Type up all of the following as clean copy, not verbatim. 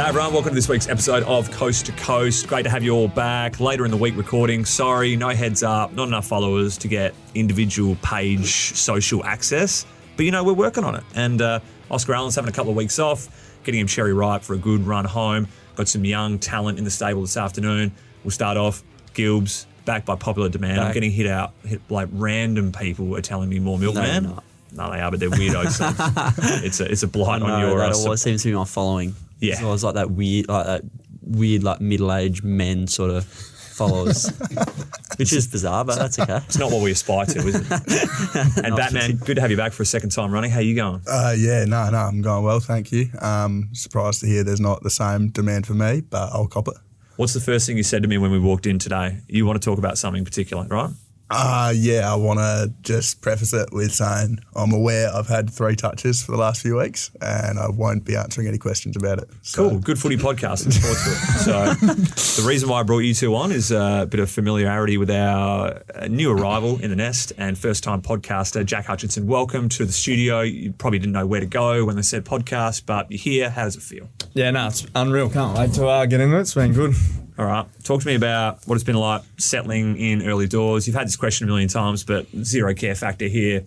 Hey everyone, welcome to this week's episode of Coast to Coast. Great to have you all back. Later in the week recording. Sorry, no heads up, not enough followers to get individual page social access. But we're working on it. And Oscar Allen's having a couple of weeks off, getting him cherry ripe for a good run home. Got some young talent in the stable this afternoon. We'll start off, Gillbee, back by popular demand. I'm getting hit like random people are telling me more milkman. No, they are, but they're weirdos. So it's a blight on your... That always seems to be my following. Yeah. It's always like that weird middle-aged men sort of followers, which is bizarre, but that's okay. It's not what we aspire to, is it? And Batman, good to have you back for a second time running. How you going? I'm going well, thank you. Surprised to hear there's not the same demand for me, but I'll cop it. What's the first thing you said to me when we walked in today? You want to talk about something particular, right? I want to just preface it with saying I'm aware I've had 3 touches for the last few weeks and I won't be answering any questions about it. So. Cool. Good footy podcast. Look forward to it. So the reason why I brought you two on is a bit of familiarity with our new arrival in the nest and first-time podcaster, Jack Hutchinson. Welcome to the studio. You probably didn't know where to go when they said podcast, but you're here. How does it feel? Yeah, no, it's unreal. Can't wait to get into it. It's been good. All right. Talk to me about what it's been like settling in early doors. You've had this question a million times, but zero care factor here.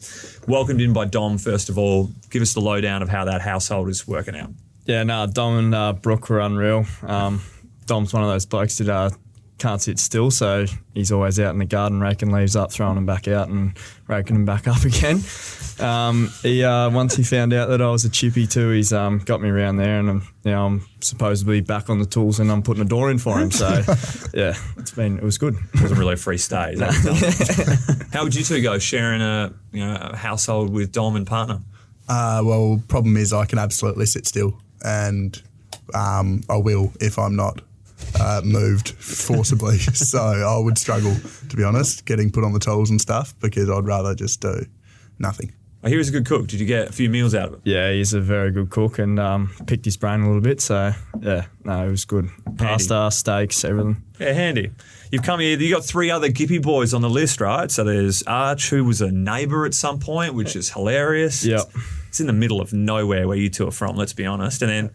Welcomed in by Dom, first of all. Give us the lowdown of how that household is working out. Yeah, no, Dom and Brooke were unreal. Dom's one of those blokes that can't sit still, so he's always out in the garden raking leaves up, throwing them back out and raking them back up again. Once he found out that I was a chippy too, he's got me around there, and I'm supposedly back on the tools and I'm putting a door in for him. So yeah, it was good. It wasn't really a free stay. Is that How would you two go sharing a household with Dom and partner? Well, problem is I can absolutely sit still, and I will if I'm not moved forcibly. So I would struggle, to be honest, getting put on the tools and stuff, because I'd rather just do nothing. I hear he's a good cook. Did you get a few meals out of it? Yeah, he's a very good cook, and picked his brain a little bit. So yeah, no, it was good. Pasta, steaks, everything. Yeah, handy. You've come here, you got 3 other Gillbee boys on the list, right? So there's Arch, who was a neighbour at some point, which is hilarious. Yep. It's in the middle of nowhere where you two are from, let's be honest. And then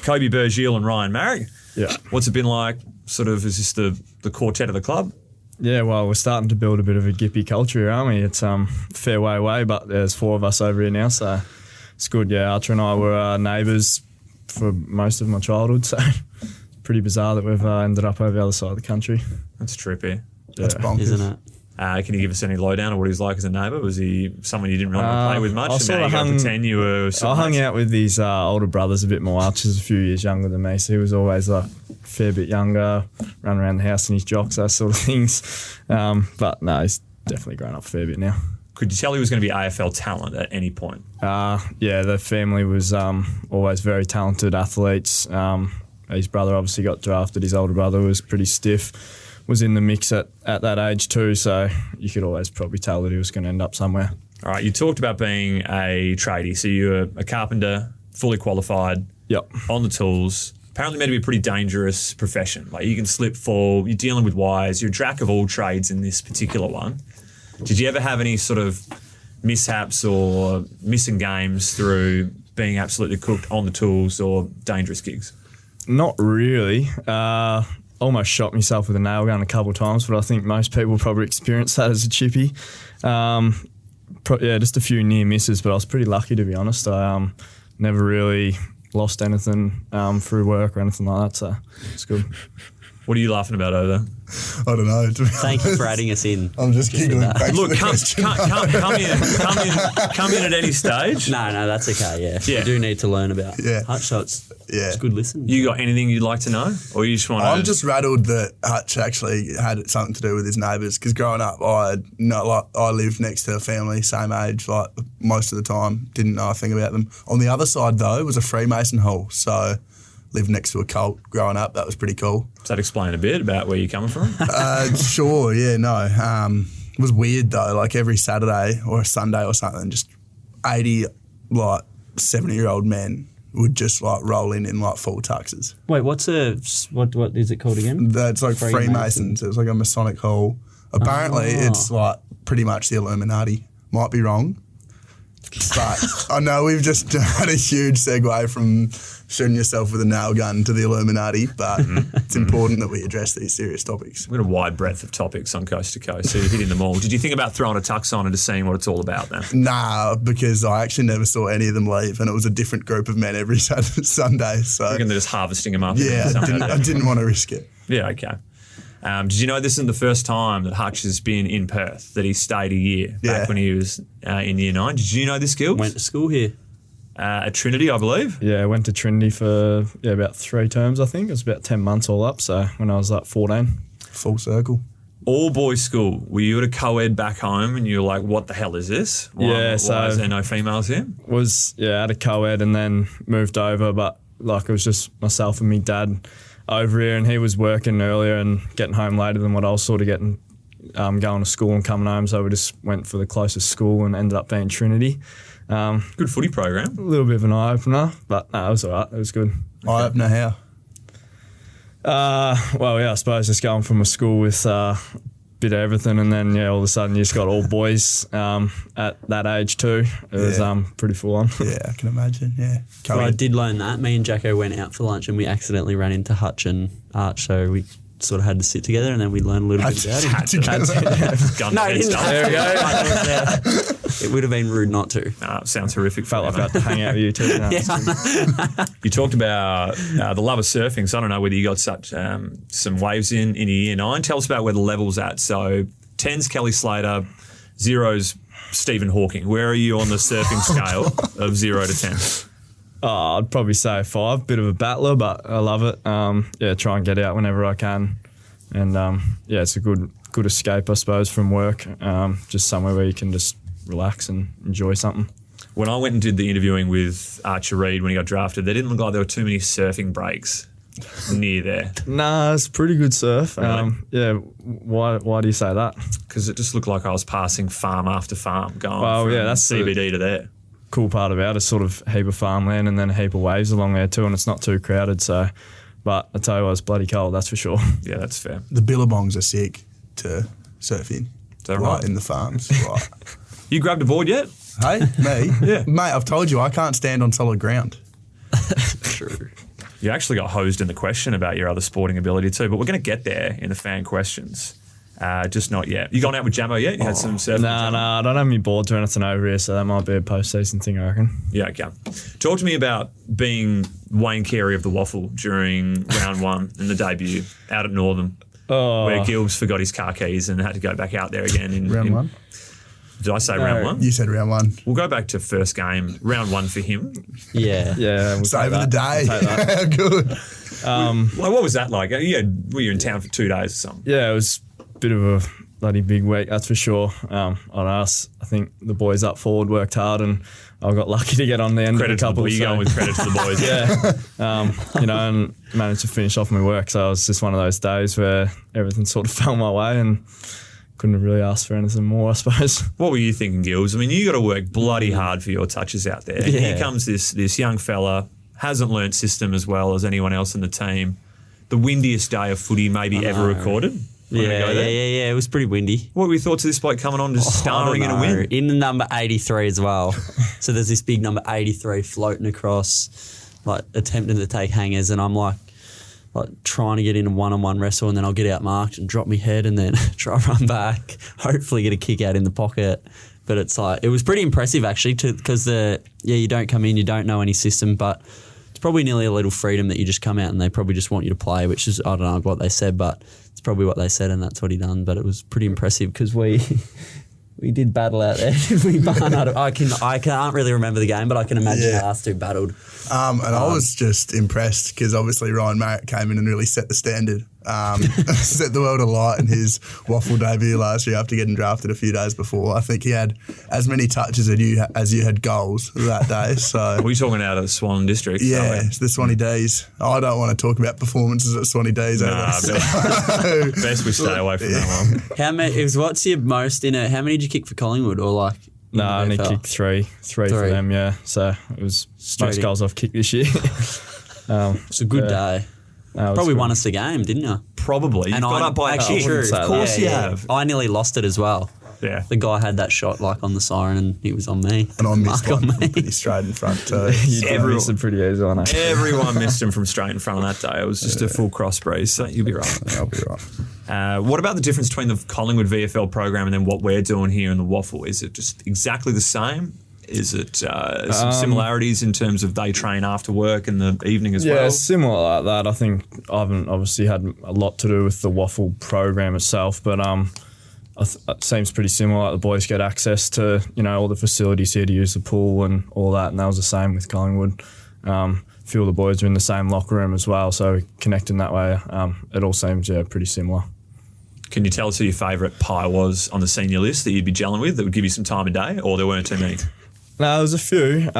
Kobe Bergil and Ryan Marrick. Yeah. What's it been like? Sort of, is this the quartet of the club? Yeah, well, we're starting to build a bit of a Gillbee culture here, aren't we? It's fair way away, but there's 4 of us over here now, so it's good. Yeah, Archer and I were neighbours for most of my childhood, so it's pretty bizarre that we've ended up over the other side of the country. That's trippy. That's bonkers. Isn't it? Can you give us any lowdown on what he was like as a neighbour? Was he someone you didn't really want to play with much? I hung out with his older brothers a bit more. Archer's a few years younger than me, so he was always a fair bit younger, run around the house in his jocks, those sort of things. But no, he's definitely grown up a fair bit now. Could you tell he was going to be AFL talent at any point? Yeah, the family was always very talented athletes. His brother obviously got drafted. His older brother was pretty stiff. Was in the mix at that age too, so you could always probably tell that he was going to end up somewhere. All right, you talked about being a tradie, so you're a carpenter, fully qualified, Yep. on the tools, apparently meant to be a pretty dangerous profession. Like you can slip, fall, you're dealing with wires, you're a jack of all trades in this particular one. Did you ever have any sort of mishaps or missing games through being absolutely cooked on the tools or dangerous gigs? Not really. Almost shot myself with a nail gun a couple of times, but I think most people probably experience that as a chippy. Just a few near misses, but I was pretty lucky, to be honest. I never really lost anything through work or anything like that, so it's good. What are you laughing about over there? I don't know. Thank you for adding us in. I'm just giggling. Look, come in at any stage. No, that's okay, yeah. We do need to learn about Hutch, so it's good listening. You got anything you'd like to know? Or you just want to... I'm just rattled that Hutch actually had something to do with his neighbours, because growing up I lived next to a family, same age, like most of the time, didn't know a thing about them. On the other side though was a Freemason hall, so lived next to a cult growing up. That was pretty cool. Does that explain a bit about where you're coming from? Sure, yeah, no. It was weird though, like every Saturday or a Sunday or something, just 80, 70-year-old men would just roll in full tuxes. Wait, what is it called again? It's like Freemasons. It was like a Masonic hall. Apparently it's pretty much the Illuminati. Might be wrong. But I know we've just had a huge segue from shooting yourself with a nail gun to the Illuminati, but it's important that we address these serious topics. We've got a wide breadth of topics on Coast to Coast, so you're hitting them all. Did you think about throwing a tux on and just seeing what it's all about then? Nah, because I actually never saw any of them leave, and it was a different group of men every Sunday. So I reckon they're just harvesting them up. yeah, I didn't want to risk it. Yeah, okay. Did you know this isn't the first time that Hutch has been in Perth, that he stayed a year back when he was in year 9? Did you know this, Gilbs? Went to school here. At Trinity, I believe. Yeah, I went to Trinity for about 3 terms, I think. It was about 10 months all up, so when I was like 14. Full circle. All boys school. Were you at a co-ed back home and you were like, what the hell is this? Why is there no females here? At a co-ed and then moved over, but like it was just myself and me dad over here, and he was working earlier and getting home later than what I was sort of getting, going to school and coming home, so we just went for the closest school and ended up being Trinity. Good footy program. A little bit of an eye-opener, but no, it was all right. It was good. Eye-opener how? I suppose just going from a school with a bit of everything, and then all of a sudden you just got all boys at that age too. It was pretty full on. Yeah, I can imagine. Yeah. Well, I did learn that. Me and Jacko went out for lunch and we accidentally ran into Hutch and Arch, so we sort of had to sit together and then we learned a little bit about him. No, didn't. There we go. It would have been rude not to. Sounds horrific. Felt like I had to hang out with you too. No, You talked about the love of surfing, so I don't know whether you got such some waves in your year 9. Tell us about where the level's at. So 10's Kelly Slater, 0's Stephen Hawking. Where are you on the surfing scale of 0 to 10? I'd probably say 5. Bit of a battler, but I love it. Try and get out whenever I can. And it's a good escape, I suppose, from work. Just somewhere where you can just relax and enjoy something. When I went and did the interviewing with Archer Reid when he got drafted, there didn't look like there were too many surfing breaks near there. Nah, it's pretty good surf. Really? Why do you say that? Because it just looked like I was passing farm after farm going from that's CBD to there. Cool part about it, sort of heap of farmland and then a heap of waves along there too, and it's not too crowded. So, but I tell you what, it's bloody cold, that's for sure. Yeah, that's fair. The billabongs are sick to surf in. Is that right? In the farms. Right. You grabbed a board yet? Hey, me? Yeah. Mate, I've told you I can't stand on solid ground. True. You actually got hosed in the question about your other sporting ability too, but we're going to get there in the fan questions. Just not yet. You gone out with Jamo yet? You had some surfing? No, I don't have any boards or anything over here, so that might be a post-season thing, I reckon. Yeah, okay. Talk to me about being Wayne Carey of the WAFL during round 1 in the debut out at Northern, where Gillbee forgot his car keys and had to go back out there again. Round 1? Did I say round 1? You said round 1. We'll go back to first game, round 1 for him. Yeah. Yeah. We'll Save of the day. Good. What was that like? Were you in town for 2 days or something? Yeah, it was a bit of a bloody big week, that's for sure. On us, I think the boys up forward worked hard, and I got lucky to get on the end of a couple. You going with credit to the boys? And managed to finish off my work. So it was just one of those days where everything sort of fell my way, and couldn't have really asked for anything more, I suppose. What were you thinking, Gills? I mean, you got to work bloody hard for your touches out there. Yeah. Here comes this young fella, hasn't learnt system as well as anyone else in the team. The windiest day of footy maybe ever recorded. Yeah. It was pretty windy. What were your thoughts of this bloke coming on, just starring in a win? In the number 83 as well. So there's this big number 83 floating across, like attempting to take hangers, and I'm like trying to get in a one-on-one wrestle, and then I'll get out marked and drop my head and then try to run back, hopefully get a kick out in the pocket. But it's it was pretty impressive actually, because you don't come in, you don't know any system, but it's probably nearly a little freedom that you just come out and they probably just want you to play, which is, I don't know what they said, but it's probably what they said and that's what he done. But it was pretty impressive because we did battle out there. We Barnett. I can't really remember the game, but I can imagine the last two battled. And I was just impressed because obviously Ryan Marriott came in and really set the standard, set the world alight in his WAFL debut last year after getting drafted a few days before. I think he had as many touches as you had goals that day. So We're talking out of Swan District. yeah, it's the Swanee D's. I don't want to talk about performances at Swanee D's. Best we stay away from that one. How many? What's your most in it? How many did you kick for Collingwood or like? No, I only kicked three for them, yeah. So it was most goals I've kicked this year. It's a good day. Probably won us the game, didn't you? Probably. You've got up by actually, of course you have. I nearly lost it as well. Yeah. The guy had that shot like on the siren and he was on me. And I missed Mark one on me. pretty straight in front too. You did miss it pretty easy, I know. Everyone missed him from straight in front on that day. It was just a full cross breeze, so you'll be right. I'll be right. What about the difference between the Collingwood VFL program and then what we're doing here in the WAFL? Is it just exactly the same? Is it some similarities in terms of they train after work in the evening as well? Yeah, similar like that. I think I haven't obviously had a lot to do with the WAFL program itself, but it seems pretty similar. Like the boys get access to all the facilities here to use the pool and all that, and that was the same with Collingwood. A few of the boys are in the same locker room as well, so connecting that way, it all seems pretty similar. Can you tell us who your favourite pie was on the senior list that you'd be gelling with that would give you some time of day, or there weren't too many? No, there was a few.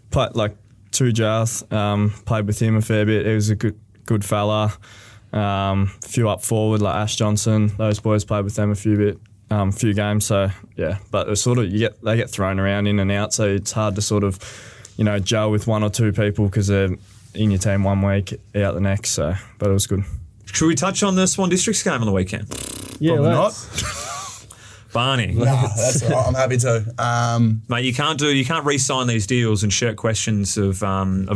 Played like Tujath, played with him a fair bit. He was a good fella. Few up forward like Ash Johnson. Those boys played with them a few games. So yeah, but it's sort of they get thrown around in and out. So it's hard to sort of gel with one or two people because they're in your team one week, out the next. So, but it was good. Should we touch on the Swan Districts game on the weekend? Yeah, Probably let's. not. Barney. No, that's all right. I'm happy to. Mate, you can't re-sign these deals and shirk questions of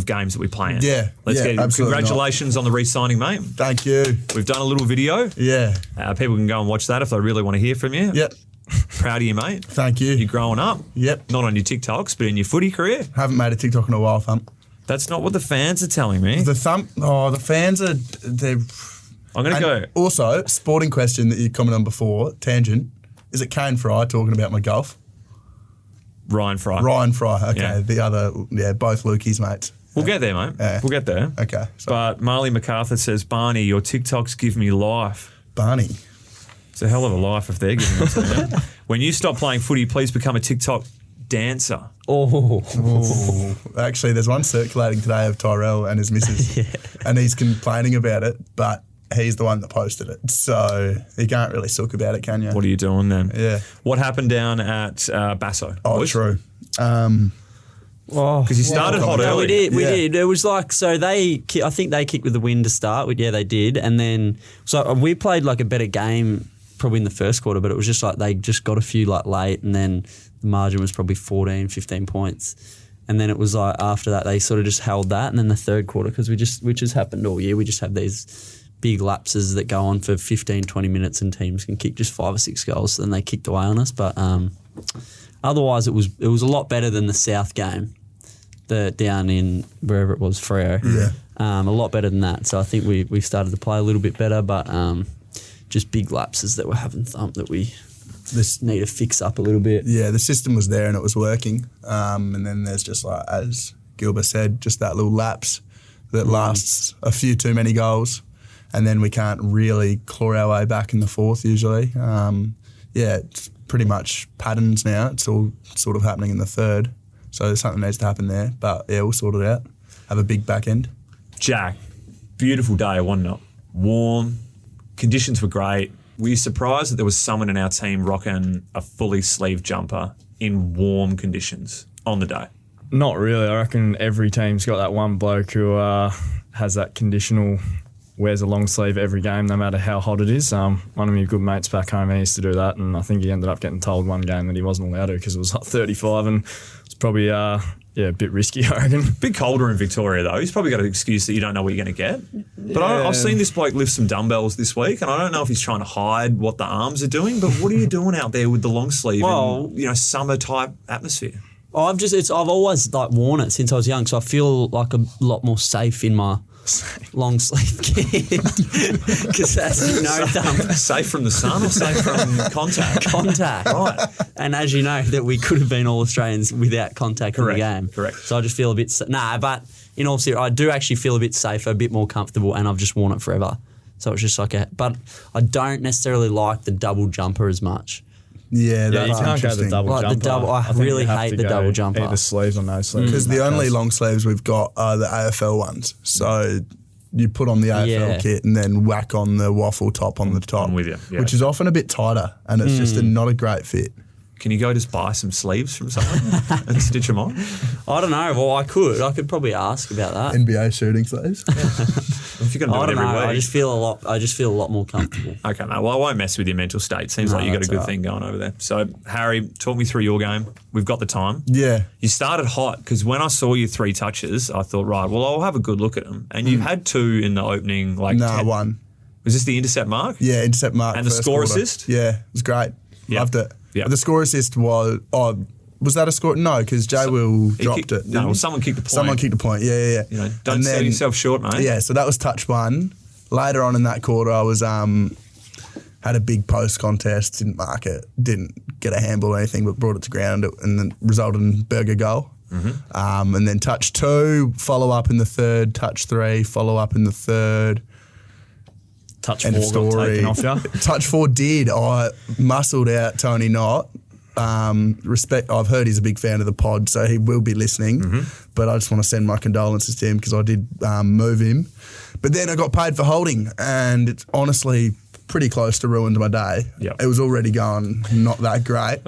games that we play in. Yeah, Let's yeah, get absolutely congratulations on the re-signing, mate. Thank you. We've done a little video. Yeah. People can go and watch that if they really want to hear from you. Yep. Proud of you, mate. Thank you. You're growing up. Yep. Not on your TikToks, but in your footy career. Haven't made a TikTok in a while, Thump. That's not what the fans are telling me. The fans are. I'm going to go. Also, sporting question that you commented on before, tangent. Is it Kane Fry talking about my golf? Ryan Fry. Ryan Fry, okay. Yeah. The other, both Lukey's mates. We'll get there, mate. Yeah. We'll get there. Okay. But Marley MacArthur says, Barney, your TikToks give me life. Barney. It's a hell of a life if they're giving it to you. When you stop playing footy, please become a TikTok dancer. Ooh. Actually, there's one circulating today of Tyrell and his missus, and he's complaining about it, but he's the one that posted it. So you can't really sook about it, can you? What are you doing then? Yeah. What happened down at Basso? Oh, boys? true. Because you started hot No, early. we did. It was like, so I think they kicked with the wind to start. Yeah, they did. And then, so we played like a better game probably in the first quarter, but it was just like they just got a few like late, and then the margin was probably 14, 15 points. And then it was like after that, they sort of just held that. And then the third quarter, because which has happened all year, we just have these big lapses that go on for 15, 20 minutes and teams can kick just 5 or 6 goals. So then they kicked away on us. But otherwise, it was a lot better than the South game, down in wherever it was, Freo. Yeah. A lot better than that. So I think we started to play a little bit better, but just big lapses that we're having that we need to fix up a little bit. Yeah, the system was there and it was working. And then there's just like, as Gillbee said, just that little lapse that lasts a few too many goals. And then we can't really claw our way back in the fourth usually. It's pretty much patterns now. It's all sort of happening in the third. So something needs to happen there. But yeah, we'll sort it out. Have a big back end. Jack, beautiful day, wasn't it? Warm, conditions were great. Were you surprised that there was someone in our team rocking a fully sleeved jumper in warm conditions on the day? Not really. I reckon every team's got that one bloke who has that conditional, wears a long sleeve every game, no matter how hot it is. One of my good mates back home, he used to do that, and I think he ended up getting told one game that he wasn't allowed to because it was like 35, and it's probably a bit risky, I reckon. Bit colder in Victoria, though. He's probably got an excuse that you don't know what you're going to get. But I've seen this bloke lift some dumbbells this week, and I don't know if he's trying to hide what the arms are doing, but what are you doing out there with the long sleeve in summer-type atmosphere? I've always like worn it since I was young, so I feel like a lot more safe in my long sleeve kit. Because as you know, safe from the sun or safe from contact? Contact. Right. And as you know, that we could have been all Australians without contact in the game. Correct. So I just feel a bit... but in all seriousness, I do actually feel a bit safer, a bit more comfortable, and I've just worn it forever. So it's just like but I don't necessarily like the double jumper as much. Yeah, you can't go the double jumper. I really hate the double jumper. Either sleeves or no sleeves. Because the only long sleeves we've got are the AFL ones. So you put on the AFL kit and then whack on the WAFL top on the top. I'm with you. Yeah. Which is often a bit tighter and it's just not a great fit. Can you go just buy some sleeves from someone and stitch them on? I don't know. Well, I could probably ask about that. NBA shooting sleeves. If you're going I to do don't it every know. week. I just feel a lot more comfortable. Okay, mate. Well, I won't mess with your mental state. Seems like you got a that's good right. thing going over there. So, Harry, talk me through your game. We've got the time. Yeah. You started hot because when I saw your 3 touches, I thought, right, well, I'll have a good look at them. And you had 2 in the opening, like Nah, 10. one. Was this the intercept mark? Yeah, intercept mark. And the first score quarter. assist? Yeah, it was great. Yeah. Loved it. Yeah. The score assist was, was that a score? No, because Jay Will He dropped kicked- it. No, didn't well, he? someone kicked the point. Someone kicked a point. Yeah. You know, don't And sell then- yourself short, mate. Yeah, so that was touch 1. Later on in that quarter, I was had a big post contest, didn't mark it, didn't get a handball or anything, but brought it to ground and then resulted in burger goal. Mm-hmm. And then touch 2, follow up in the 3rd, touch 3, follow up in the 3rd. Touch End of 4 got story. taken off you. Touch 4 did. I muscled out Tony Knott. Respect. I've heard he's a big fan of the pod, so he will be listening. Mm-hmm. But I just want to send my condolences to him because I did move him. But then I got paid for holding, and it's honestly pretty close to ruined my day. Yep. It was already going not that great,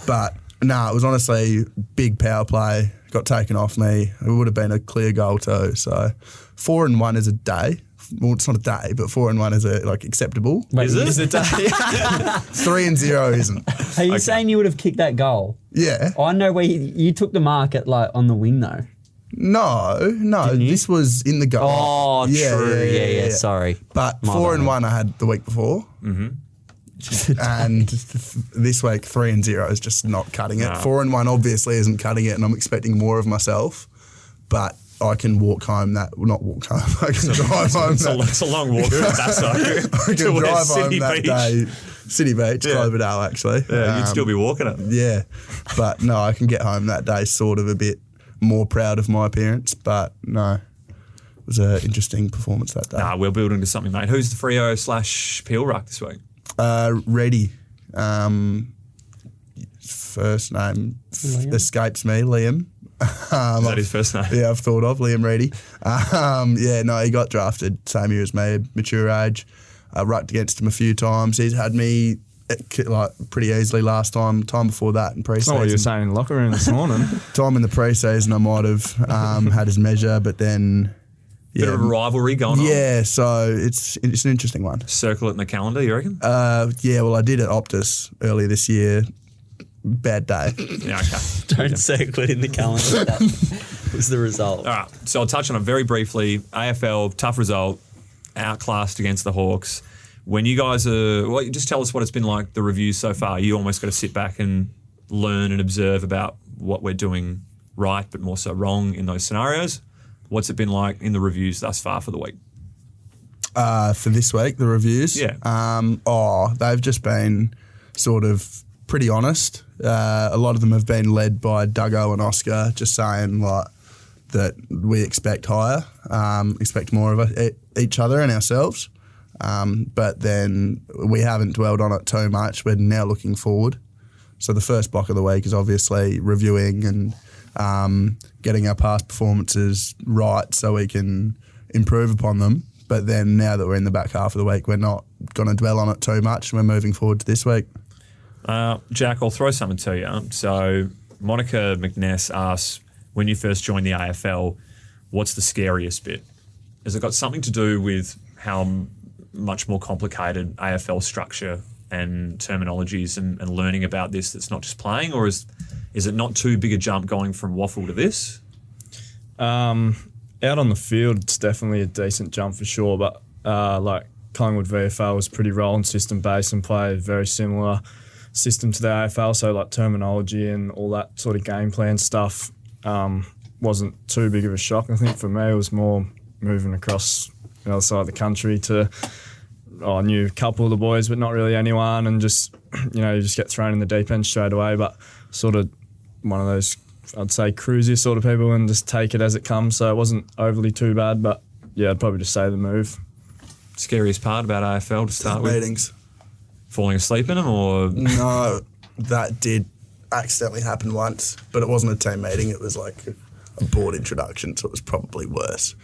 but no, it was honestly big power play. Got taken off me. It would have been a clear goal too. So 4 and 1 is a day. Well, it's not a day, but 4 and 1 is acceptable. Wait, Is it? 3 and 0 isn't. Are you saying you would have kicked that goal? Yeah. I know where you took the mark at, like, on the wing though. No. Didn't you? This was in the goal. Oh, true. Yeah. Sorry. But My 4 bad. and 1 I had the week before. And this week 3 and 0 is just not cutting it. No. 4 and 1 obviously isn't cutting it, and I'm expecting more of myself. But I can walk home that, well, not walk home, I can drive home It's a long walk from Basso I can to drive City home that Beach. day. City Beach, Yeah. Cloverdale actually. Yeah, you'd still be walking it. Yeah, but no, I can get home that day sort of a bit more proud of my appearance, but no, it was an interesting performance that day. Nah, we're building to something, mate. Who's the Freo / Peel ruck this week? Reddy, first name escapes me, Liam. Is that his first name? Yeah, I've thought of Liam Reddy. He got drafted same year as me, mature age. I rucked against him a few times. He's had me pretty easily last time before that in That's not what you were pre-season. saying in the locker room this morning. Time in the pre-season I might have had his measure, but then Bit of a rivalry going on. yeah, so it's an interesting one. Circle it in the calendar, you reckon? Well, I did at Optus earlier this year. Bad day. Yeah, okay. Don't circle it in the calendar. That was the result. All right, so I'll touch on it very briefly. AFL, tough result, outclassed against the Hawks. When you guys just tell us what it's been like, the reviews so far. You almost got to sit back and learn and observe about what we're doing right, but more so wrong in those scenarios. What's it been like in the reviews thus far for the week? For this week, the reviews. Yeah. They've just been sort of pretty honest. A lot of them have been led by Duggo and Oscar, just saying that we expect higher, expect more of each other and ourselves. But then we haven't dwelled on it too much. We're now looking forward. So the first block of the week is obviously reviewing and getting our past performances right so we can improve upon them. But then now that we're in the back half of the week, we're not going to dwell on it too much. We're moving forward to this week. Jack, I'll throw something to you. So Monica McNess asks, when you first joined the AFL, what's the scariest bit? Has it got something to do with how much more complicated AFL structure and terminologies and learning about this that's not just playing, or is it not too big a jump going from WAFL to this? Out on the field, it's definitely a decent jump for sure, but like Collingwood VFL was pretty role system based and played a very similar system to the AFL, so like terminology and all that sort of game plan stuff wasn't too big of a shock. I think for me it was more moving across the other side of the country to, I knew a couple of the boys but not really anyone, and just, you just get thrown in the deep end straight away, but sort of one of those, I'd say, cruisier sort of people and just take it as it comes, so it wasn't overly too bad, but yeah, I'd probably just say the move. Scariest part about AFL to start with? Meetings. Falling asleep in them, or No, that did accidentally happen once, but it wasn't a team meeting. It was like a board introduction, so it was probably worse.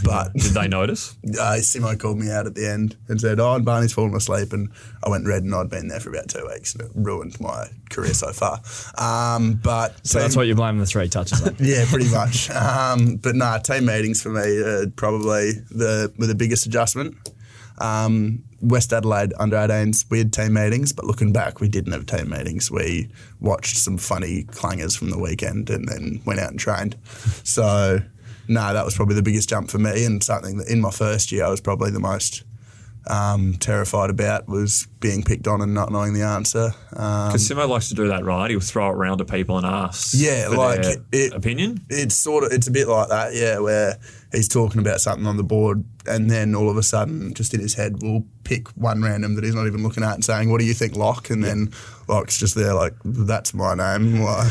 But Did they notice? Simo called me out at the end and said, "Oh, and Barney's fallen asleep," and I went red, and I'd been there for about 2 weeks, and it ruined my career so far. But So that's what you blame the 3 touches on. yeah, pretty much. But nah, team meetings for me are probably the biggest adjustment. West Adelaide under-18s, we had team meetings, but looking back, we didn't have team meetings. We watched some funny clangers from the weekend and then went out and trained. So, no, that was probably the biggest jump for me, and something that in my first year I was probably the most terrified about was being picked on and not knowing the answer. Because Simo likes to do that, right? He'll throw it around to people and ask Yeah, for like their opinion. It's a bit like that, yeah, where he's talking about something on the board and then all of a sudden, just in his head, we'll pick one random that he's not even looking at and saying, "What do you think, Locke?" And then Locke's just there like, "That's my name." Like,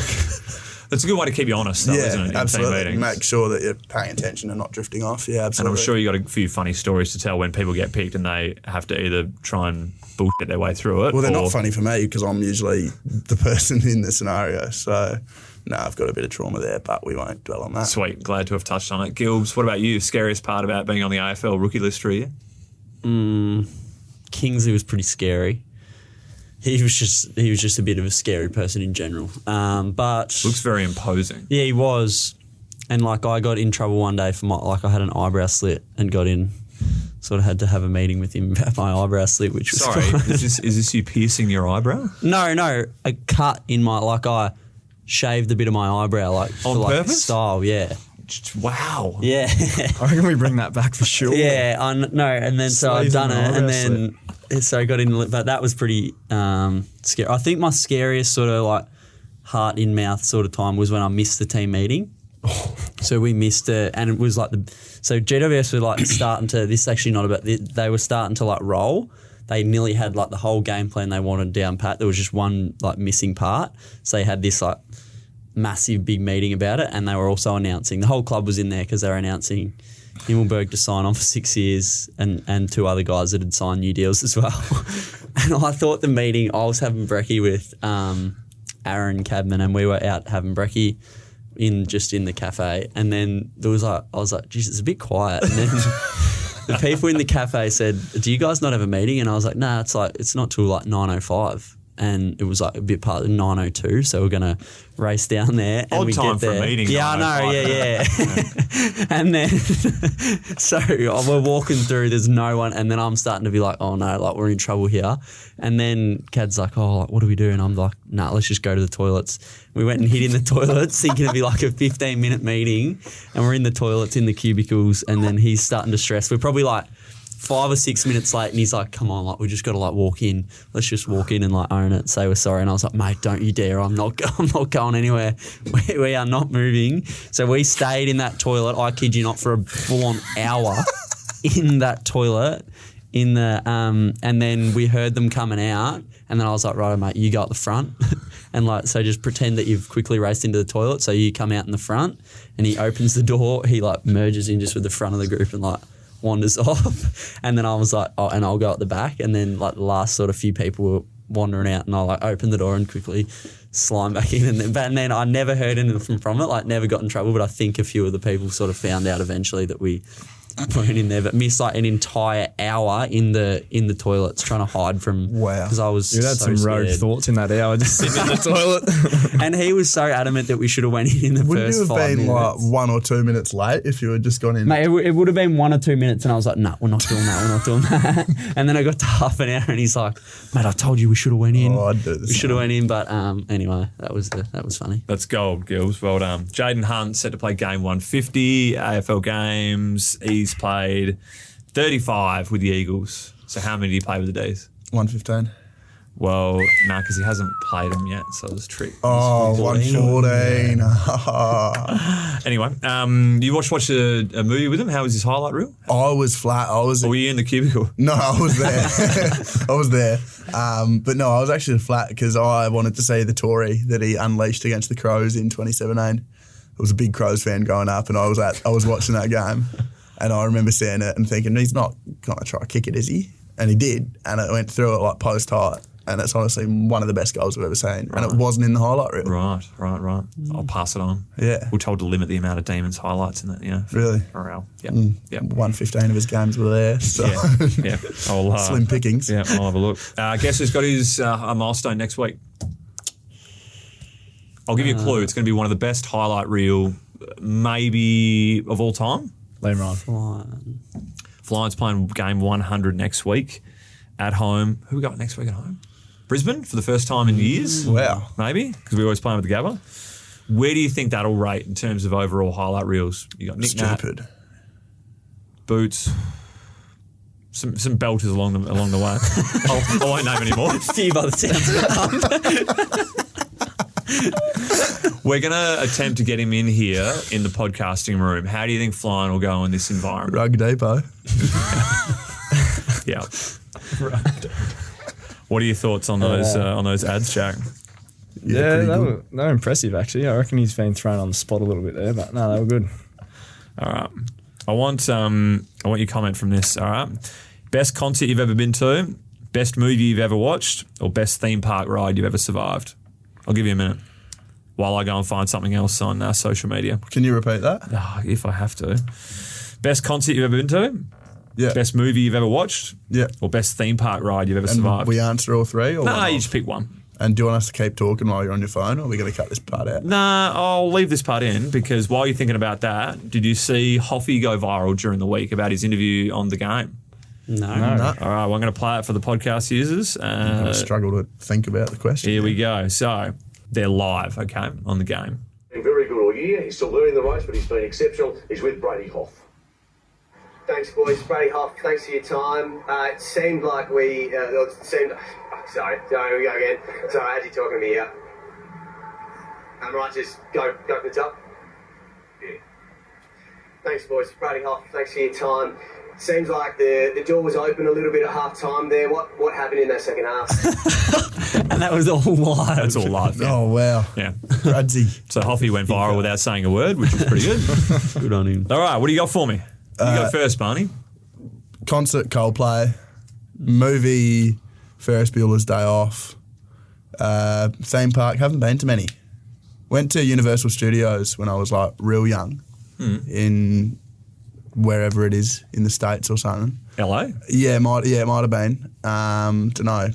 That's a good way to keep you honest, though, isn't it? In absolutely. team meetings. Make sure that you're paying attention and not drifting off. Yeah, And absolutely. I'm sure you got a few funny stories to tell when people get picked and they have to either try and bullshit their way through it. Well, they're or not funny for me because I'm usually the person in the scenario. So, no, I've got a bit of trauma there, but we won't dwell on that. Sweet, glad to have touched on it. Gilbs, what about you? Scariest part about being on the AFL rookie list for a year? Kingsley was pretty scary. He was just a bit of a scary person in general. But Looks very imposing. yeah, he was. And like I got in trouble one day for I had an eyebrow slit and got in. Sort of had to have a meeting with him about my eyebrow slit, which was Sorry, fine. is this you piercing your eyebrow? No, a cut in my I shaved a bit of my eyebrow On for purpose? style, yeah. Wow. Yeah. I reckon we bring that back for sure. Yeah, and then so I've Slaves done in it, the and eyebrow then so I got in, but that was pretty scary. I think my scariest sort of like heart in mouth sort of time was when I missed the team meeting. So we missed it, and it was like so GWS were like starting to. This is actually not about. They were starting to like roll. They nearly had like the whole game plan they wanted down pat. There was just one like missing part. So they had this like massive big meeting about it, and they were also announcing, the whole club was in there because they were announcing Himmelberg to sign on for 6 years and 2 other guys that had signed new deals as well. And I thought the meeting, I was having brekkie with Aaron Cadman, and we were out having brekkie in the cafe, and then I was like, geez, it's a bit quiet. And then the people in the cafe said, "Do you guys not have a meeting?" And I was like, "Nah, it's not till like 9:05." And it was like a bit part of 9:02, so we're gonna race down there. And Odd we time get for there. a meeting. Yeah, I know. 9:05. Yeah. And then, so we're walking through. There's no one, and then I'm starting to be like, "Oh no, like we're in trouble here." And then Cad's like, "Oh, like, what do we do?" And I'm like, "Nah, let's just go to the toilets." We went and hid in the toilets, thinking it'd be like a 15-minute meeting, and we're in the toilets in the cubicles, and then he's starting to stress. We're probably like 5 or 6 minutes late, and he's like, "Come on, like we just got to like walk in. Let's just walk in and like own it, say we're sorry." And I was like, "Mate, don't you dare! I'm not going anywhere. We are not moving." So we stayed in that toilet. I kid you not, for a full-on hour in that toilet. And then we heard them coming out, and then I was like, "Right, mate, you go at the front." And like, so just pretend that you've quickly raced into the toilet. So you come out in the front, and he opens the door. He like merges in just with the front of the group and like wanders off. And then I was like, "Oh, and I'll go at the back." And then like the last sort of few people were wandering out, and I like opened the door and quickly slime back in. And then I never heard anything from it, like never got in trouble. But I think a few of the people sort of found out eventually that we weren't in there, but missed like an entire hour in the toilets trying to hide from. Wow. Because I was You had so some rogue scared. thoughts in that hour, just sitting in the toilet. And he was so adamant that we should have went in the Wouldn't first you have 5 been minutes. like 1 or 2 minutes late if you had just gone in? Mate, it would have been 1 or 2 minutes, and I was like, "No, we're not doing that. We're not doing that." And then I got to half an hour, and he's like, "Mate, I told you we should have went in. Oh, I'd do the We should have same. went in." But anyway, that was funny. That's gold, Gilbs. Well done. Jaden Hunt set to play game 150 AFL games. He's played 35 with the Eagles. So how many did he play with the D's? 115. Well, no, because he hasn't played them yet, so it was a trick. Oh, 114. Anyway, you watched a movie with him? How was his highlight reel? I was flat. Or were you in the cubicle? No, I was there. I was there. But no, I was actually flat because I wanted to see the Tory that he unleashed against the Crows in 2017. I was a big Crows fan growing up, and I was watching that game, and I remember seeing it and thinking, he's not going to try to kick it, is he? And he did, and it went through it like post height. And it's honestly one of the best goals I've ever seen. And it wasn't in the highlight reel. Right. I'll pass it on. Yeah. We're told to limit the amount of Demons highlights in that, Really? Morale. Yep. Yep. 115 of his games were there. So Yeah. I'll, slim pickings. Yeah, I'll have a look. Guess who's got his a milestone next week? I'll give you a clue. It's going to be one of the best highlight reel, maybe of all time. Liam Ryan. Flyers playing game 100 next week at home. Who we got next week at home? Brisbane for the first time in years. Wow. Maybe, because we always play with the Gabba. Where do you think that'll rate in terms of overall highlight reels? You got Nick Nat, Stupid. Boots, some belters along the way. I won't name any more. Few by the sounds. We're going to attempt to get him in here in the podcasting room. How do you think flying will go in this environment? Rug Depot. Yeah. What are your thoughts on those ads, Jack? Yeah, pretty they good. were impressive, actually. I reckon he's been thrown on the spot a little bit there, but no, they were good. All right. I want your comment from this. All right. Best concert you've ever been to, best movie you've ever watched, or best theme park ride you've ever survived. I'll give you a minute while I go and find something else on social media. Can you repeat that? If I have to. Best concert you've ever been to, Yeah. best movie you've ever watched, Yeah. or best theme park ride you've ever And survived. we answer all three? Or Nah, one you off? just pick one. And do you want us to keep talking while you're on your phone, or are we going to cut this part out? Nah, I'll leave this part in because while you're thinking about that, did you see Hoffy go viral during the week about his interview on The Game? No. No. All right, well, I'm going to play it for the podcast users. I struggle to think about the question. Here we go. So they're live, okay, on The Game. Been very good all year. He's still learning the ropes, but he's been exceptional. He's with Brady Hoff. Thanks, boys. Brady Hoff, thanks for your time. It seemed like sorry, here we go again. Sorry, how's he talking to me here? I'm right, just go for the top. Yeah. Thanks, boys. Brady Hoff, thanks for your time. Seems like the door was open a little bit at half time there. What happened in that second half? And that was all live. That's all live. Yeah. Oh, wow. Yeah. Bradsy. So Hoffy went viral without saying a word, which is pretty good. Good on him. All right, what do you got for me? You go first, Barney. Concert, Coldplay. Movie, Ferris Bueller's Day Off. Theme park, haven't been to many. Went to Universal Studios when I was like real young in wherever it is in the States or something. LA? Yeah, it might have been. Don't know.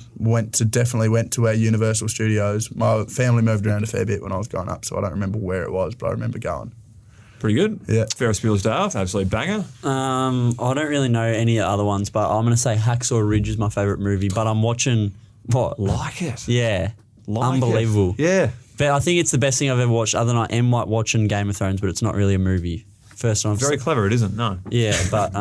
Definitely went to our Universal Studios. My family moved around a fair bit when I was growing up, so I don't remember where it was, but I remember going. Pretty good. Yeah. Ferris Bueller's Day Off, absolute banger. I don't really know any other ones, but I'm going to say Hacksaw Ridge is my favourite movie. But I'm watching what? Like it. Yeah, Like unbelievable. it. Yeah. But I think it's the best thing I've ever watched. Other than I am like watching Game of Thrones, but it's not really a movie. First time. Very clever, it isn't, no. Yeah, but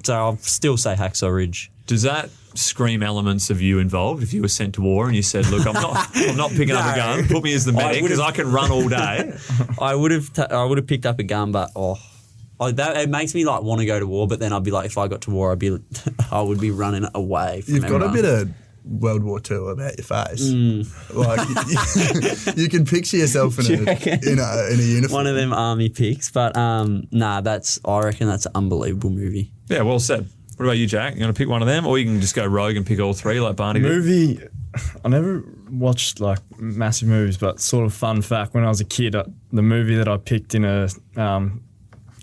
so I'll still say Hacksaw Ridge. Does that scream elements of you involved if you were sent to war and you said, look, I'm not picking up a gun, put me as the medic because I can run all day? I would have picked up a gun, but it makes me like want to go to war. But then I'd be like, if I got to war, I would be running away from You've got a everyone. bit of World War II about your face. Like you can picture yourself in a uniform. One of them army picks, but I reckon that's an unbelievable movie. Yeah, well said. What about you, Jack? You going to pick one of them or you can just go rogue and pick all three like Barney did? Movie, I never watched like massive movies, but sort of fun fact, when I was a kid, the movie that I picked in a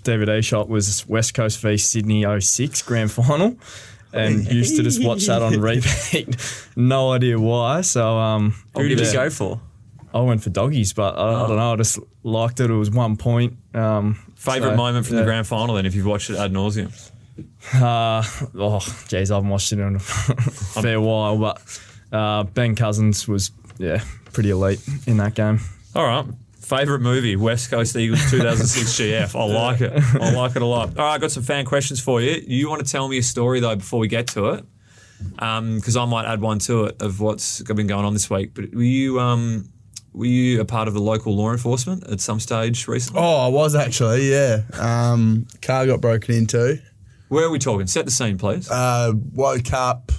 DVD shop was West Coast v Sydney 06 grand final. And used to just watch that on repeat. No idea why. So Who did you go for? I went for doggies, but I don't know. I just liked it. It was 1 point. Favourite moment from the grand final then if you've watched it ad nauseum? I haven't watched it in a fair while, but Ben Cousins was pretty elite in that game. All right. Favourite movie, West Coast Eagles 2006 GF. I like it. I like it a lot. All right, I've got some fan questions for you. You want to tell me a story, though, before we get to it? Because I might add one to it of what's been going on this week. But were you a part of the local law enforcement at some stage recently? Oh, I was actually, yeah. Car got broken into. Where are we talking? Set the scene, please. Woke up,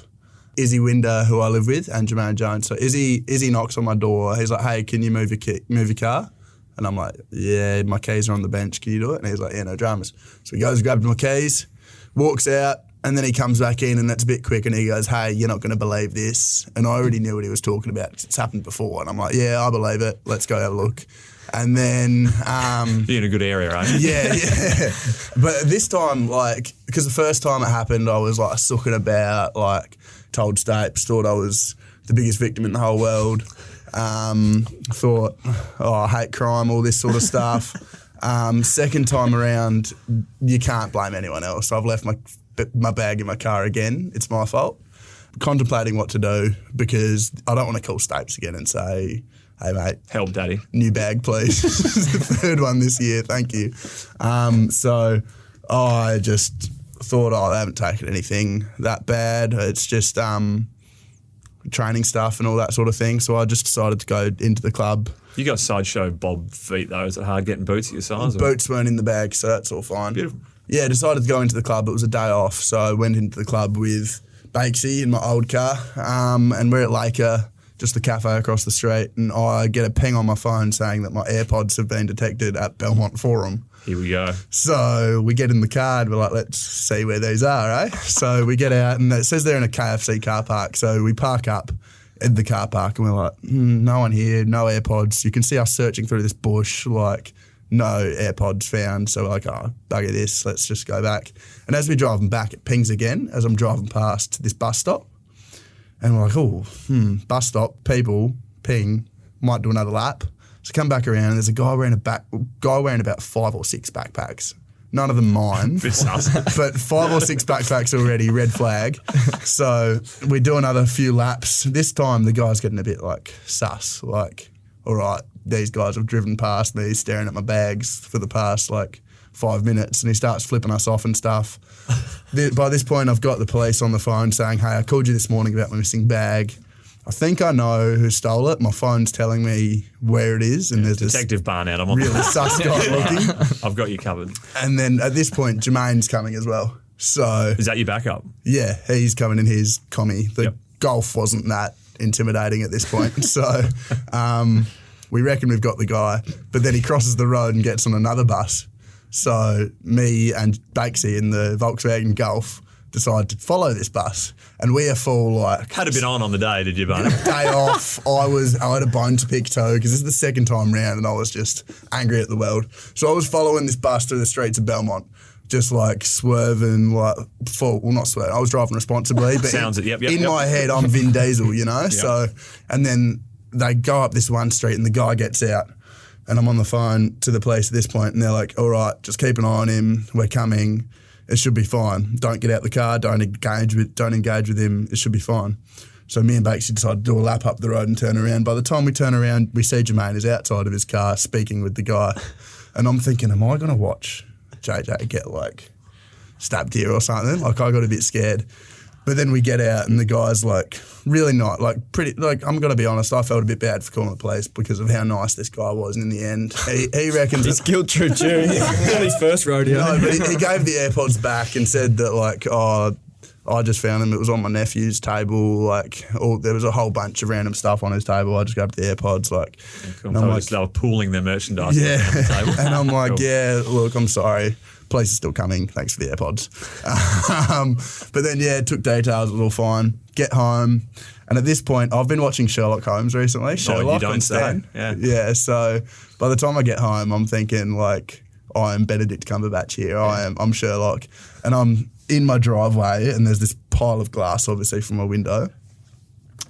Izzy Winder, who I live with, and Jermaine Jones. So Izzy knocks on my door. He's like, hey, can you move your car? And I'm like, yeah, my keys are on the bench. Can you do it? And he's like, yeah, no dramas. So he goes, grabs my keys, walks out. And then he comes back in and it's a bit quick and he goes, hey, you're not going to believe this. And I already knew what he was talking about 'cause it's happened before. And I'm like, yeah, I believe it. Let's go have a look. And then... You're in a good area, right? Yeah. But this time, like, because the first time it happened, I was like sooking about, like, told Stapes, thought I was the biggest victim in the whole world. Thought, I hate crime, all this sort of stuff. Second time around, you can't blame anyone else. I've left my bag in my car again. It's my fault. Contemplating what to do because I don't want to call Stapes again and say, hey, mate. Help, Daddy. New bag, please. Third one this year, thank you. So I just thought, they haven't taken anything that bad. It's just training stuff and all that sort of thing. So I just decided to go into the club. You got sideshow Bob feet, though. Is it hard getting boots at your size? Boots weren't in the bag, so that's all fine. Beautiful. Yeah, decided to go into the club. It was a day off, so I went into the club with Bakesy in my old car, and we're at Laker, just the cafe across the street, and I get a ping on my phone saying that my AirPods have been detected at Belmont Forum. Here we go. So we get in the car and we're like, let's see where these are, eh? So we get out and it says they're in a KFC car park. So we park up in the car park and we're like, no one here, no AirPods. You can see us searching through this bush, like no AirPods found. So we're like, bugger this, let's just go back. And as we're driving back, it pings again as I'm driving past this bus stop. And we're like, bus stop, people, ping, might do another lap. So come back around and there's a guy wearing about 5 or 6 backpacks. None of them mine, Bit sus. but 5 or 6 backpacks already, red flag. So we do another few laps. This time the guy's getting a bit like sus, like, all right, these guys have driven past me staring at my bags for the past like 5 minutes, and he starts flipping us off and stuff. By this point I've got the police on the phone saying, hey, I called you this morning about my missing bag. I think I know who stole it. My phone's telling me where it is. And there's Detective Barnett, I'm this on really sus guy looking. I've got you covered. And then at this point, Jermaine's coming as well. So, Is that your backup? yeah, he's coming in his commie. The Yep. golf wasn't that intimidating at this point. So we reckon we've got the guy. But then he crosses the road and gets on another bus. So me and Bakesy in the Volkswagen Golf decide to follow this bus, and we are full like Had a bit on the day, did you, Barnett? day off. I had a bone to pick toe because this is the second time round, and I was just angry at the world. So I was following this bus through the streets of Belmont, just like swerving, like not swerving. I was driving responsibly, but Sounds it. Yep, in my head, I'm Vin Diesel, you know. Yep. So, and then they go up this one street, and the guy gets out. And I'm on the phone to the police at this point, and they're like, all right, just keep an eye on him. We're coming. It should be fine. Don't get out the car. Don't engage with him. It should be fine. So me and Bakesy decided to do a lap up the road and turn around. By the time we turn around, we see Jermaine is outside of his car speaking with the guy. And I'm thinking, am I going to watch JJ get like stabbed here or something? Like I got a bit scared. But then we get out and the guy's like really not like pretty like I'm gonna be honest, I felt a bit bad for calling the police because of how nice this guy was, and in the end he reckons His guilt trip too. Not his first rodeo. no, but he gave the AirPods back and said that like, I just found them. It was on my nephew's table. Like, there was a whole bunch of random stuff on his table. I just grabbed the AirPods. Like, Cool. and I'm like, They were pooling their merchandise yeah. on the table. And I'm like, Cool. yeah, look, I'm sorry. Police is still coming. Thanks for the AirPods. But then, yeah, took details. It was all fine. Get home. And at this point, I've been watching Sherlock Holmes recently. Sherlock don't on say. Stan. Yeah. So by the time I get home, I'm thinking, like, I am Benedict Cumberbatch here. I'm Sherlock. And I'm in my driveway, and there's this pile of glass, obviously, from my window.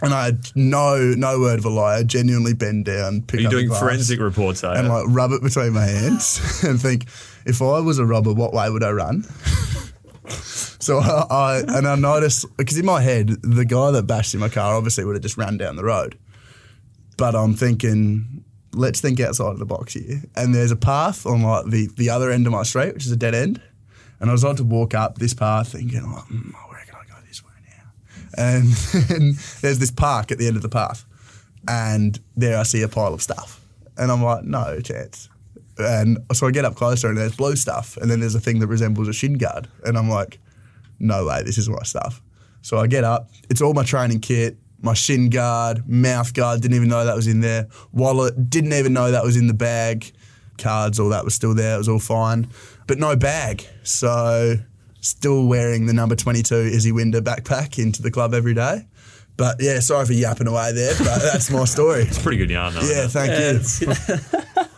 And I had no word of a lie. I genuinely bend down, pick Are you up the doing glass, forensic reports, and like rub it between my hands and think, if I was a robber, what way would I run? So I noticed, because in my head, the guy that bashed in my car obviously would have just ran down the road. But I'm thinking, let's think outside of the box here. And there's a path on like the other end of my street, which is a dead end. And I was about to walk up this path thinking, like, I reckon I go this way now. And then there's this park at the end of the path. And there I see a pile of stuff. And I'm like, no chance. And so I get up closer and there's blue stuff. And then there's a thing that resembles a shin guard. And I'm like, no way, this is my stuff. So I get up. It's all my training kit, my shin guard, mouth guard, didn't even know that was in there. Wallet, didn't even know that was in the bag. Cards, all that was still there. It was all fine. But no bag. So still wearing the number 22 Izzy Winder backpack into the club every day. But yeah, sorry for yapping away there, but that's my story. It's a pretty good yarn, though. Yeah, thank you.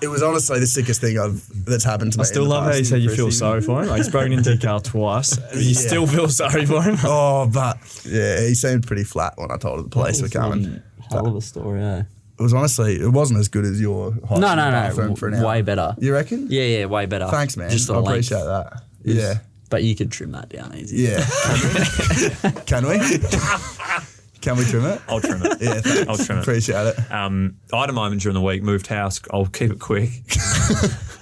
It was honestly the sickest thing that's happened to me. I still love how you said you feel sorry for him. Like, he's broken into your car twice. And you still feel sorry for him. Oh, but yeah, he seemed pretty flat when I told him the police were coming. Hell of a story, eh? It wasn't as good as your No. for an hour. Way better. You reckon? Yeah, way better. Thanks, man. Just the I length. appreciate that. Yeah. But you could trim that down easy. Yeah. Can we? Can we trim it? I'll trim it. Yeah, thanks. I'll trim it. Appreciate it. I had a moment during the week, moved house. I'll keep it quick.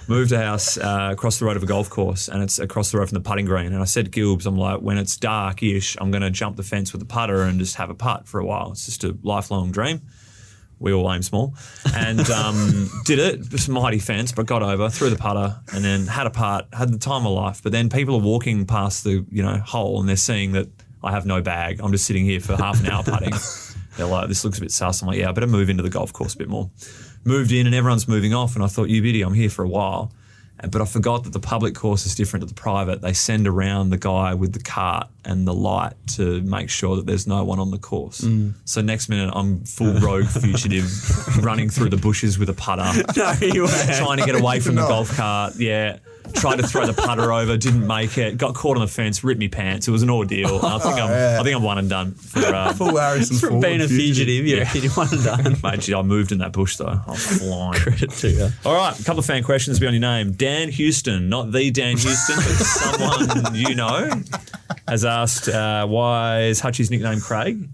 Moved a house across the road of a golf course, and it's across the road from the putting green. And I said to Gillbee, I'm like, when it's dark-ish, I'm going to jump the fence with the putter and just have a putt for a while. It's just a lifelong dream. We all aim small. And did it. Just a mighty fence, but got over, threw the putter, and then had a putt, had the time of life. But then people are walking past the hole, and they're seeing that I have no bag. I'm just sitting here for half an hour putting. They're like, this looks a bit sus. I'm like, yeah, I better move into the golf course a bit more. Moved in and everyone's moving off, and I thought, you biddy, I'm here for a while. But I forgot that the public course is different to the private. They send around the guy with the cart and the light to make sure that there's no one on the course. So next minute, I'm full rogue fugitive running through the bushes with a putter. No, you weren't. Trying to get away from the golf cart. Yeah. Tried to throw the putter over, didn't make it. Got caught on the fence, ripped me pants. It was an ordeal. I think I'm one and done for Full Harrison From forward being a fugitive, you reckon you want to done. Mate, gee, I moved in that bush though. I was flying. Credit to you. All right, a couple of fan questions beyond your name. Dan Houston, not the Dan Houston, but someone you know, has asked, why is Hutchie's nickname Craig?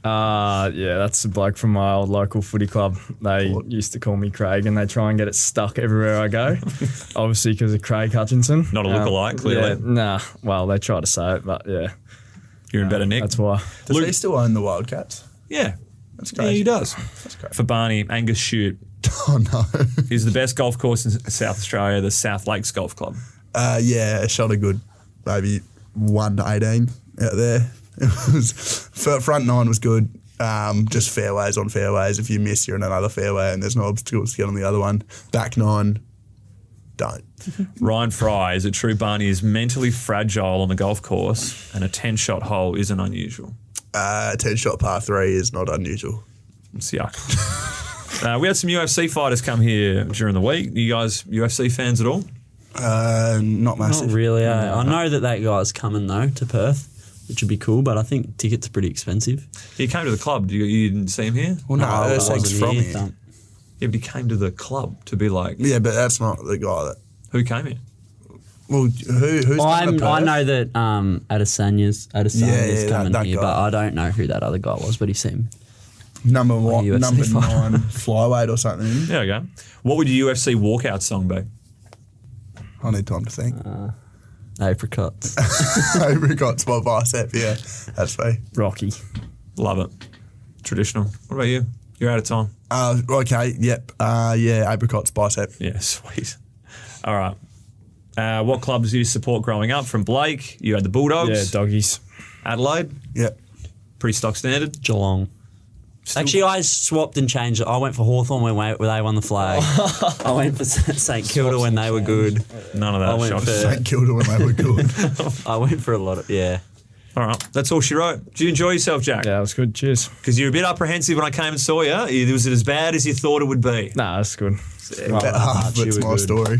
Yeah, that's a bloke from my old local footy club. They used to call me Craig, and they try and get it stuck everywhere I go. Obviously because of Craig Hutchinson. Not a lookalike, clearly. Yeah, nah, well, they try to say it, but yeah. You're in better nick. That's why. Does he still own the Wildcats? Yeah. That's Yeah, crazy. he does. That's great. For Barney, Angus Shoot. Oh, no. He's the best golf course in South Australia, the South Lakes Golf Club. Yeah, I shot a good maybe 1 to 18 out there. It was, front 9 was good. Just fairways on fairways. If you miss, you're in another fairway and there's no obstacles to get on the other one. Back 9, don't. Ryan Fry, is it true Barney is mentally fragile on the golf course and a 10-shot hole isn't unusual? 10-shot par 3 is not unusual. It's yuck. We had some UFC fighters come here during the week. You guys UFC fans at all? Not massive. Not really. I know that guy's coming though to Perth, which would be cool, but I think tickets are pretty expensive. He came to the club. You didn't see him here? Well, no, I Ursak's wasn't from here, here. don't- Yeah, but he came to the club to be like, Yeah, but that's not the guy that. who came here? Well, who's coming to I Perth? know that Adesanya's Yeah, coming that here, guy. but I don't know who that other guy was, but he seemed. Number UFC 9 fighter. flyweight or something. There we go. What would your UFC walkout song be? I need time to think. Apricots. Apricots my bicep, yeah. That's me. Rocky. Love it. Traditional. What about you? You're out of time. Okay, yep. Yeah, apricots bicep. Yeah, sweet. All right. What clubs did you support growing up? From Blake, you had the Bulldogs. Yeah, doggies. Adelaide, Yep. pretty stock standard. Geelong. Actually, I swapped and changed. I went for Hawthorn when they won the flag. I went for St Kilda when they were good. None of I that went shocks. for- St Kilda when they were good. I went for a lot of, yeah. All right. That's all she wrote. Did you enjoy yourself, Jack? Yeah, it was good. Cheers. Because you were a bit apprehensive when I came and saw you. Was it as bad as you thought it would be? Nah, that's good. About half of She it's were my good. story.